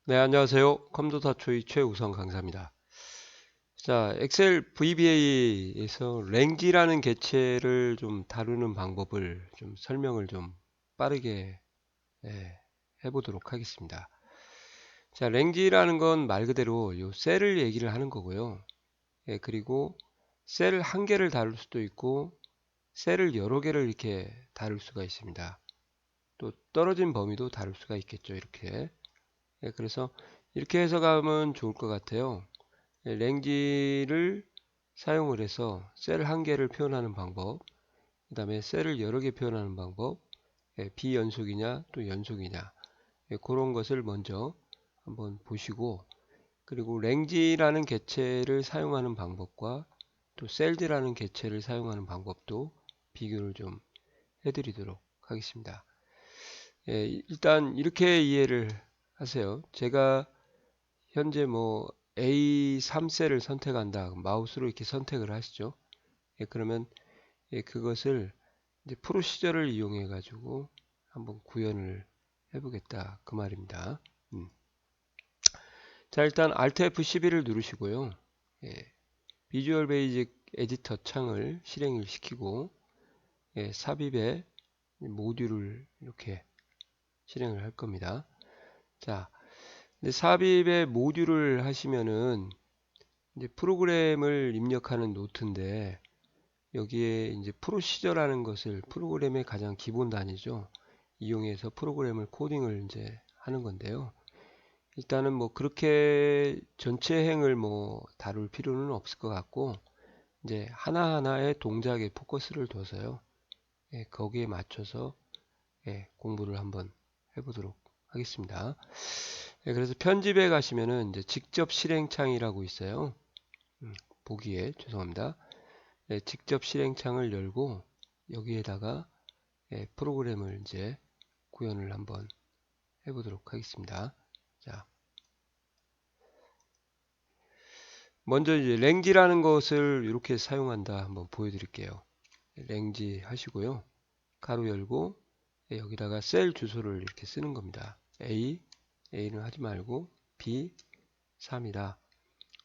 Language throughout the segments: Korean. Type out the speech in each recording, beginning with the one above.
네, 안녕하세요. 컴퓨터 초이 최우성 강사입니다. 자, 엑셀 VBA에서 랭지라는 객체를 좀 다루는 방법을 좀 설명을 좀 빠르게 해보도록 하겠습니다. 자, 랭지라는 건 말 그대로 요 셀을 얘기를 하는 거고요. 그리고 셀 한 개를 다룰 수도 있고 셀을 여러 개를 이렇게 다룰 수가 있습니다. 또 떨어진 범위도 다룰 수가 있겠죠. 이렇게. 그래서 이렇게 해석하면 좋을 것 같아요. 랭지를 사용을 해서 셀 한 개를 표현하는 방법, 그 다음에 셀을 여러 개 표현하는 방법, 비연속이냐 또 연속이냐, 그런 것을 먼저 한번 보시고, 그리고 랭지라는 객체를 사용하는 방법과 또 셀즈라는 객체를 사용하는 방법도 비교를 좀 해드리도록 하겠습니다. 일단 이렇게 이해를 하세요. 제가 현재 뭐 A3셀을 선택한다. 마우스로 이렇게 선택을 하시죠. 그러면 그것을 이제 프로시저를 이용해 가지고 한번 구현을 해보겠다 그 말입니다. 자, 일단 Alt F12를 누르시고요. 비주얼 베이직 에디터 창을 실행을 시키고 삽입의 모듈을 이렇게 실행을 할 겁니다. 자, 근데 삽입의 모듈을 하시면은 이제 프로그램을 입력하는 노트인데 여기에 이제 프로시저라는 것을 프로그램의 가장 기본 단위죠. 이용해서 프로그램을 코딩을 이제 하는 건데요. 일단은 뭐 그렇게 전체 행을 뭐 다룰 필요는 없을 것 같고 이제 하나하나의 동작에 포커스를 둬서요. 거기에 맞춰서 공부를 한번 해보도록 하겠습니다. 그래서 편집에 가시면은 이제 직접 실행창이라고 있어요. 보기에 죄송합니다. 직접 실행창을 열고 여기에다가 프로그램을 이제 구현을 한번 해보도록 하겠습니다. 자, 먼저 이제 랭지라는 것을 이렇게 사용한다 한번 보여드릴게요. 랭지 하시고요. 가로 열고 여기다가 셀 주소를 이렇게 쓰는 겁니다. A는 하지 말고 B 3이다.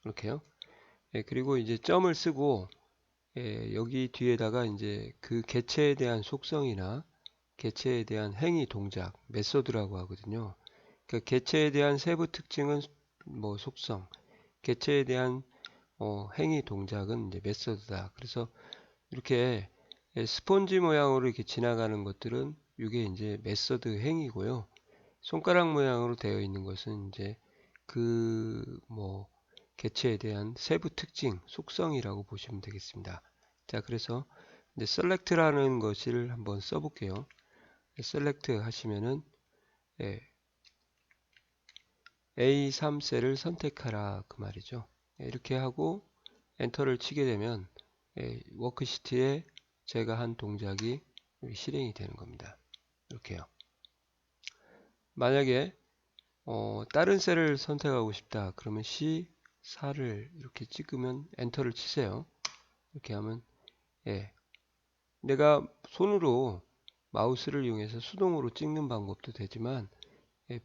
이렇게요. 그리고 이제 점을 쓰고 여기 뒤에다가 이제 그 개체에 대한 속성이나 개체에 대한 행위 동작, 메소드라고 하거든요. 그 개체에 대한 세부 특징은 뭐 속성, 개체에 대한 행위 동작은 이제 메소드다. 그래서 이렇게 스폰지 모양으로 이렇게 지나가는 것들은 이게 이제 메소드 행위고요. 손가락 모양으로 되어 있는 것은 이제 그 뭐 개체에 대한 세부 특징, 속성이라고 보시면 되겠습니다. 자, 그래서 이제 select라는 것을 한번 써볼게요. select 하시면은 A3셀을 선택하라 그 말이죠. 이렇게 하고 엔터를 치게 되면 워크시트에 제가 한 동작이 실행이 되는 겁니다. 이렇게요. 만약에 다른 셀을 선택하고 싶다 그러면 C4를 이렇게 찍으면 엔터를 치세요. 이렇게 하면 내가 손으로 마우스를 이용해서 수동으로 찍는 방법도 되지만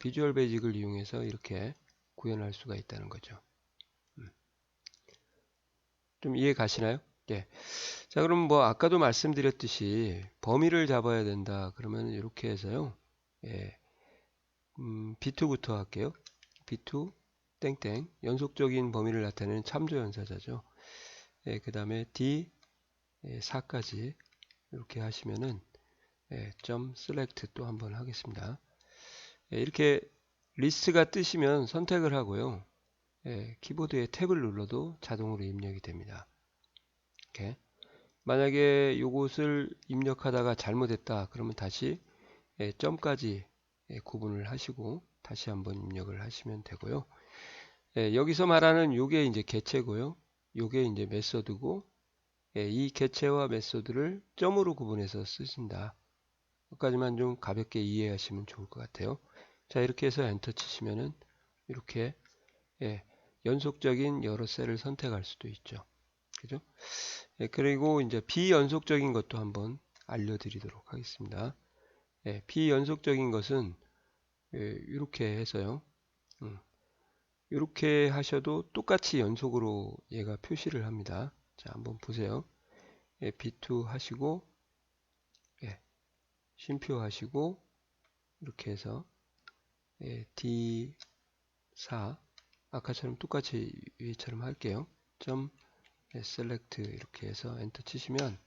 비주얼 베이직을 이용해서 이렇게 구현할 수가 있다는 거죠. 좀 이해 가시나요? 예. 자, 그럼 뭐 아까도 말씀드렸듯이 범위를 잡아야 된다. 그러면 이렇게 해서요. 예. B2부터 할게요. B2 땡땡 연속적인 범위를 나타내는 참조 연사자죠. 그 다음에 D 4까지 이렇게 하시면은 점 select 또 한번 하겠습니다. 이렇게 리스트가 뜨시면 선택을 하고요. 키보드에 탭을 눌러도 자동으로 입력이 됩니다. 이렇게. 만약에 이것을 입력하다가 잘못했다 그러면 다시 점까지 구분을 하시고 다시 한번 입력을 하시면 되고요. 여기서 말하는 요게 이제 개체고요. 요게 이제 메소드고 이 개체와 메소드를 점으로 구분해서 쓰신다. 여기까지만 좀 가볍게 이해하시면 좋을 것 같아요. 자, 이렇게 해서 엔터 치시면은 이렇게 연속적인 여러 셀을 선택할 수도 있죠. 그죠? 그리고 이제 비연속적인 것도 한번 알려드리도록 하겠습니다. 비연속적인 것은 이렇게 해서요. 이렇게 하셔도 똑같이 연속으로 얘가 표시를 합니다. 자, 한번 보세요. 예, B2 하시고, 예, 쉼표 하시고, 이렇게 해서, 예, D4, 아까처럼 똑같이 위에처럼 할게요. 점, 예, select 이렇게 해서 엔터 치시면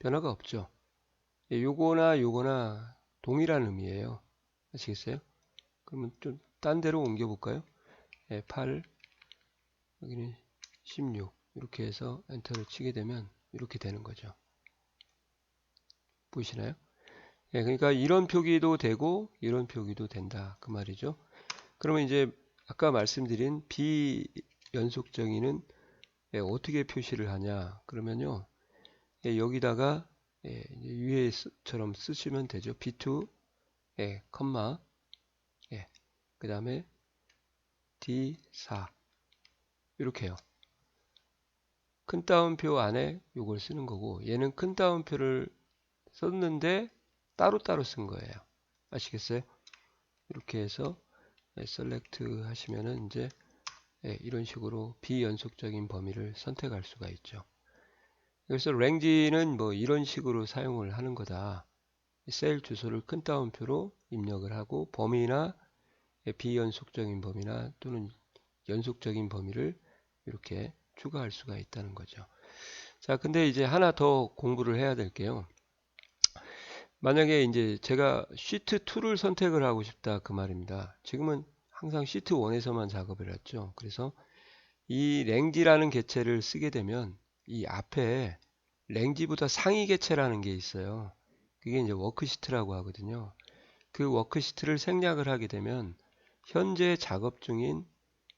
변화가 없죠. 예, 요거나 요거나 동일한 의미예요. 아시겠어요? 그러면 좀 딴 데로 옮겨 볼까요? 예, 8, 여기는 16 이렇게 해서 엔터를 치게 되면 이렇게 되는 거죠. 보이시나요? 예, 그러니까 이런 표기도 되고 이런 표기도 된다 그 말이죠. 그러면 이제 아까 말씀드린 비연속정의는 예, 어떻게 표시를 하냐 그러면요, 예, 여기다가 예, 위에처럼 쓰시면 되죠. B2 예, 컴마 예, 그 다음에 D4 이렇게요. 큰 따옴표 안에 이걸 쓰는 거고, 얘는 큰 따옴표를 썼는데 따로따로 쓴 거예요. 아시겠어요? 이렇게 해서 select 하시면은 이제 이런 식으로 비연속적인 범위를 선택할 수가 있죠. 그래서 range는 뭐 이런 식으로 사용을 하는 거다. 셀 주소를 큰 따옴표로 입력을 하고 범위나 비연속적인 범위나 또는 연속적인 범위를 이렇게 추가할 수가 있다는 거죠. 자, 근데 이제 하나 더 공부를 해야 될 게요. 만약에 이제 제가 시트 2를 선택을 하고 싶다 그 말입니다. 지금은 항상 시트 1에서만 작업을 했죠. 그래서 이 랭지라는 개체를 쓰게 되면 이 앞에 랭지보다 상위 개체라는 게 있어요. 그게 이제 워크시트라고 하거든요. 그 워크시트를 생략을 하게 되면 현재 작업 중인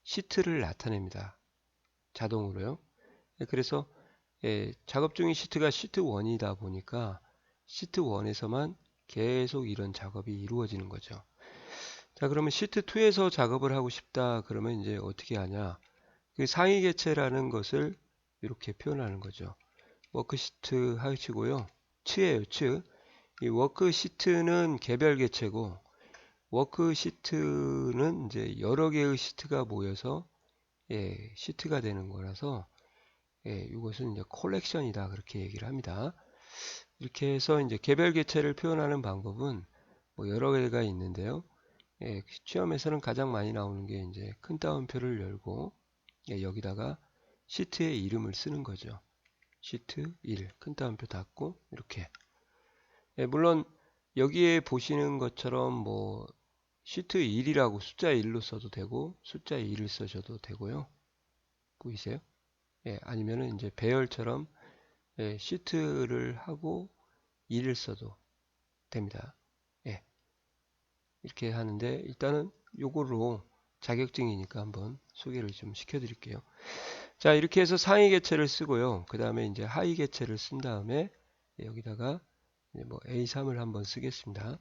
시트를 나타냅니다. 자동으로요. 그래서 작업 중인 시트가 시트 1이다 보니까 시트 1에서만 계속 이런 작업이 이루어지는 거죠. 자, 그러면 시트 2에서 작업을 하고 싶다 그러면 이제 어떻게 하냐, 그 상위 개체라는 것을 이렇게 표현하는 거죠. 워크시트 하시고요. 츠예요, 츠. 이 워크시트는 개별 개체고 워크시트는 이제 여러 개의 시트가 모여서 시트가 되는 거라서 이것은 이제 컬렉션이다 그렇게 얘기를 합니다. 이렇게 해서 이제 개별 개체를 표현하는 방법은 뭐 여러 개가 있는데요. 시험에서는 가장 많이 나오는 게 이제 큰 따옴표를 열고 여기다가 시트의 이름을 쓰는 거죠. 시트 1, 큰 따옴표 닫고 이렇게. 물론 여기에 보시는 것처럼 뭐 시트 1이라고 숫자 1로 써도 되고 숫자 2를 쓰셔도 되고요. 보이세요? 아니면은 이제 배열처럼 시트를 하고 2를 써도 됩니다. 이렇게 하는데 일단은 요거로 자격증이니까 한번 소개를 좀 시켜드릴게요. 자, 이렇게 해서 상위 개체를 쓰고요. 그 다음에 이제 하위 개체를 쓴 다음에 여기다가 뭐 A3을 한번 쓰겠습니다.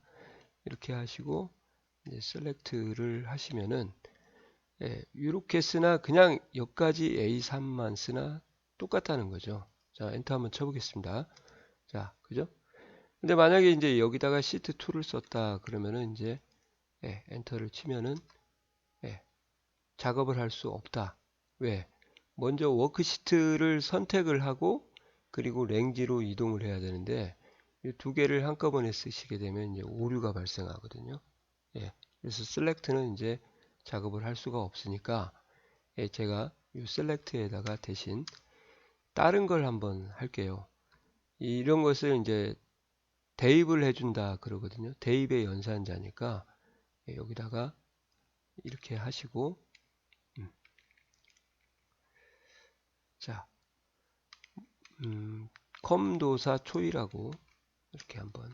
이렇게 하시고 이제 select를 하시면은 이렇게 쓰나 그냥 여기까지 A3만 쓰나 똑같다는 거죠. 자, 엔터 한번 쳐보겠습니다. 자, 그죠? 근데 만약에 이제 여기다가 시트 2를 썼다 그러면은 이제 엔터를 치면은 작업을 할 수 없다. 왜? 먼저 워크시트를 선택을 하고 그리고 랭지로 이동을 해야 되는데 이 두 개를 한꺼번에 쓰시게 되면 이제 오류가 발생하거든요. 그래서 select는 이제 작업을 할 수가 없으니까 제가 이 select에다가 대신 다른 걸 한번 할게요. 이런 것을 이제 대입을 해준다 그러거든요. 대입의 연산자니까 여기다가 이렇게 하시고 자, 컴도사 초이라고 이렇게 한번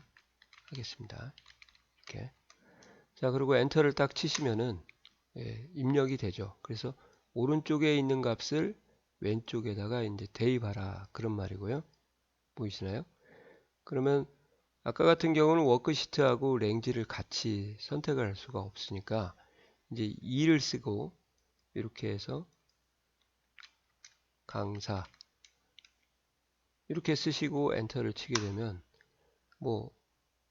하겠습니다. 이렇게. 자, 그리고 엔터를 딱 치시면은 입력이 되죠. 그래서 오른쪽에 있는 값을 왼쪽에다가 이제 대입하라 그런 말이고요. 보이시나요? 그러면 아까 같은 경우는 워크시트하고 랭지를 같이 선택을 할 수가 없으니까 이제 2를 쓰고 이렇게 해서 강사 이렇게 쓰시고 엔터를 치게 되면 뭐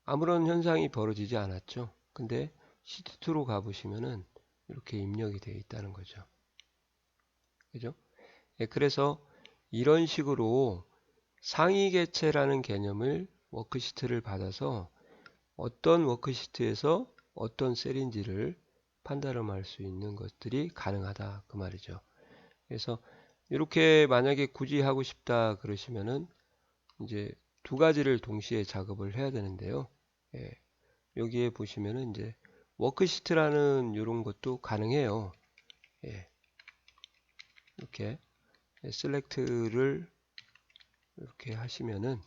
아무런 현상이 벌어지지 않았죠. 근데 시트2로 가보시면은 이렇게 입력이 되어 있다는 거죠. 그죠? 예, 그래서 이런 식으로 상위 개체라는 개념을 워크시트를 받아서 어떤 워크시트에서 어떤 셀인지를 판단할 수 있는 것들이 가능하다 그 말이죠. 그래서 이렇게 만약에 굳이 하고 싶다 그러시면은 이제 두 가지를 동시에 작업을 해야 되는데요. 예, 여기에 보시면은 이제 워크시트라는 이런 것도 가능해요. 예, 이렇게 셀렉트를 이렇게 하시면은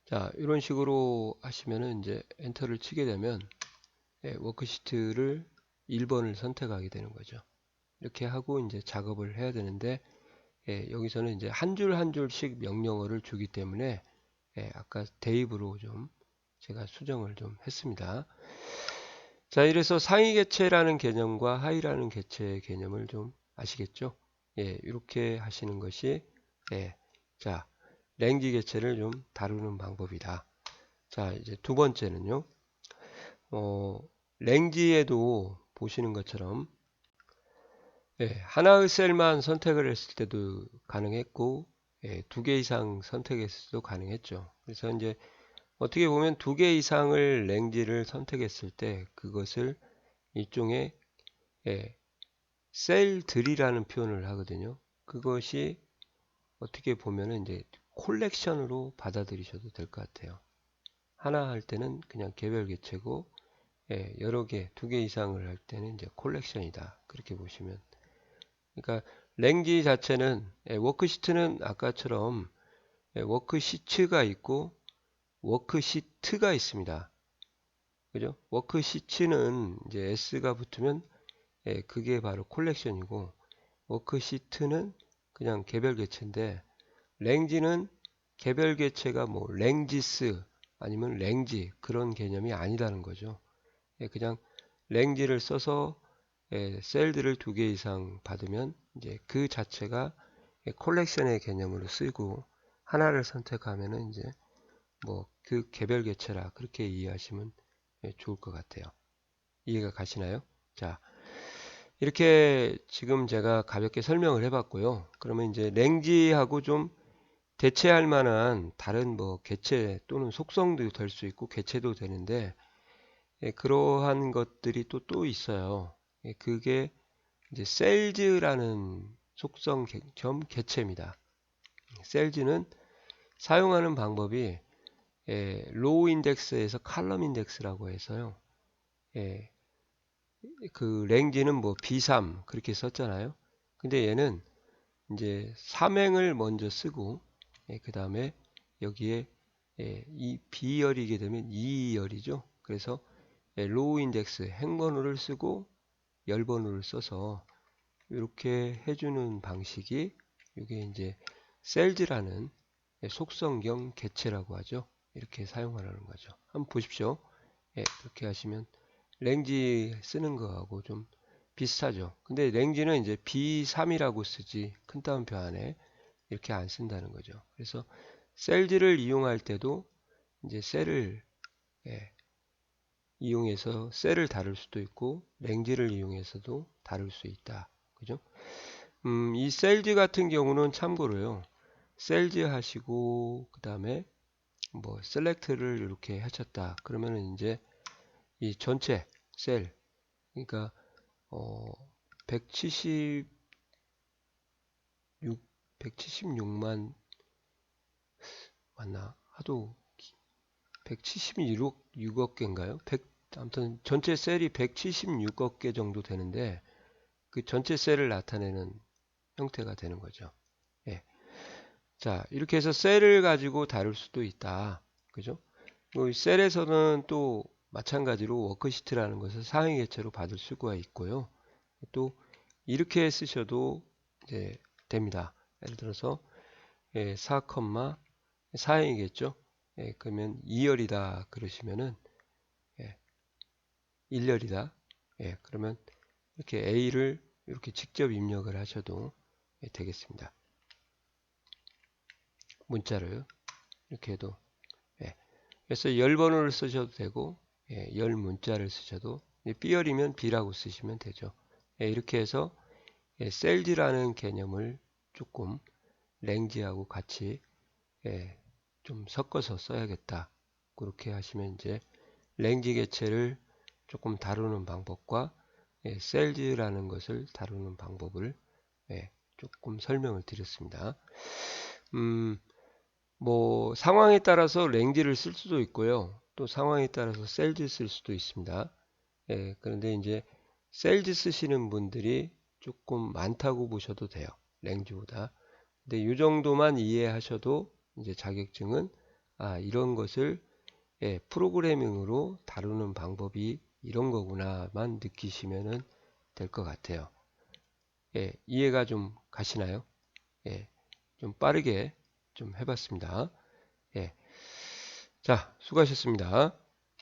자 이런 식으로 하시면은 이제 엔터를 치게 되면 예, 워크시트를 1번을 선택하게 되는 거죠. 이렇게 하고 이제 작업을 해야 되는데 예, 여기서는 이제 한 줄 한 줄씩 명령어를 주기 때문에 예, 아까 대입으로 좀 제가 수정을 좀 했습니다. 자, 이래서 상위 개체라는 개념과 하위라는 개체의 개념을 좀 아시겠죠? 예, 이렇게 하시는 것이 예, 자, 랭지 개체를 좀 다루는 방법이다. 자, 이제 두 번째는요. 랭지에도 보시는 것처럼 예, 하나의 셀만 선택을 했을 때도 가능했고 예, 두 개 이상 선택했을 때도 가능했죠. 그래서 이제 어떻게 보면 두 개 이상을 랭지를 선택했을 때 그것을 일종의 예, 셀들이라는 표현을 하거든요. 그것이 어떻게 보면은 이제 콜렉션으로 받아들이셔도 될 것 같아요. 하나 할 때는 그냥 개별 개체고 예, 여러 개, 두 개 이상을 할 때는 이제 콜렉션이다. 그렇게 보시면 그러니까 랭지 자체는 예, 워크시트는 아까처럼 예, 워크시트가 있고 워크시트가 있습니다. 그죠? 워크시트는 이제 S가 붙으면 예, 그게 바로 콜렉션이고 워크시트는 그냥 개별 개체인데 랭지는 개별 개체가 뭐 랭지스 아니면 랭지 그런 개념이 아니다는 거죠. 예, 그냥 랭지를 써서 예, 셀들을 두 개 이상 받으면 이제 그 자체가 예, 콜렉션의 개념으로 쓰이고 하나를 선택하면은 이제 뭐 그 개별 개체라 그렇게 이해하시면 예, 좋을 것 같아요. 이해가 가시나요? 자, 이렇게 지금 제가 가볍게 설명을 해봤고요. 그러면 이제 랭지하고 좀 대체할 만한 다른 뭐 개체 또는 속성도 될 수 있고 개체도 되는데 예, 그러한 것들이 또 있어요. 예, 그게 이제 셀즈라는 속성 겸 개체입니다. 셀즈는 사용하는 방법이 예, 로우 인덱스에서 칼럼 인덱스라고 해서요. 예, 그 랭지는 뭐 B3 그렇게 썼잖아요. 근데 얘는 이제 3행을 먼저 쓰고 예, 그 다음에 여기에 예, 이 B열이게 되면 2열이죠. 그래서 예, 로우 인덱스 행번호를 쓰고 열번호를 써서 이렇게 해주는 방식이 이게 이제 셀즈라는 예, 속성경 개체라고 하죠. 이렇게 사용하라는 거죠. 한번 보십시오. 예, 이렇게 하시면 랭지 쓰는 거하고 좀 비슷하죠. 근데 랭지는 이제 B3이라고 쓰지 큰 따옴표 안에 이렇게 안 쓴다는 거죠. 그래서 셀즈를 이용할 때도 이제 셀을 예, 이용해서 셀을 다룰 수도 있고 랭지를 이용해서도 다룰 수 있다. 그죠? 이 셀즈 같은 경우는 참고로요. 셀즈 하시고 그 다음에 뭐 셀렉트를 이렇게 하셨다. 그러면은 이제 이 전체 셀 그러니까 176 176만 맞나? 하도 176억 개인가요? 아무튼 전체 셀이 176억 개 정도 되는데 그 전체 셀을 나타내는 형태가 되는 거죠. 예. 자, 이렇게 해서 셀을 가지고 다룰 수도 있다. 그죠? 셀에서는 또 마찬가지로 워크시트라는 것을 상위 개체로 받을 수가 있고요. 또 이렇게 쓰셔도 이제 됩니다. 예를 들어서 4, 4행이겠죠. 예, 그러면 2열이다 그러시면은 예, 1열이다. 예, 그러면 이렇게 A를 이렇게 직접 입력을 하셔도 예, 되겠습니다. 문자를 이렇게 해도 예. 그래서 열번호를 쓰셔도 되고 열 문자를 쓰셔도 B열이면 B라고 쓰시면 되죠. 이렇게 해서 셀즈라는 개념을 조금 랭지하고 같이 좀 섞어서 써야겠다. 그렇게 하시면 이제 랭지 개체를 조금 다루는 방법과 셀즈라는 것을 다루는 방법을 조금 설명을 드렸습니다. 뭐 상황에 따라서 랭지를 쓸 수도 있고요. 또 상황에 따라서 셀즈 쓸 수도 있습니다. 그런데 이제 셀즈 쓰시는 분들이 조금 많다고 보셔도 돼요. 랭지보다. 근데 이 정도만 이해하셔도 이제 자격증은 이런 것을 프로그래밍으로 다루는 방법이 이런 거구나만 느끼시면 될 것 같아요. 이해가 좀 가시나요? 좀 빠르게 좀 해봤습니다. 자, 수고하셨습니다.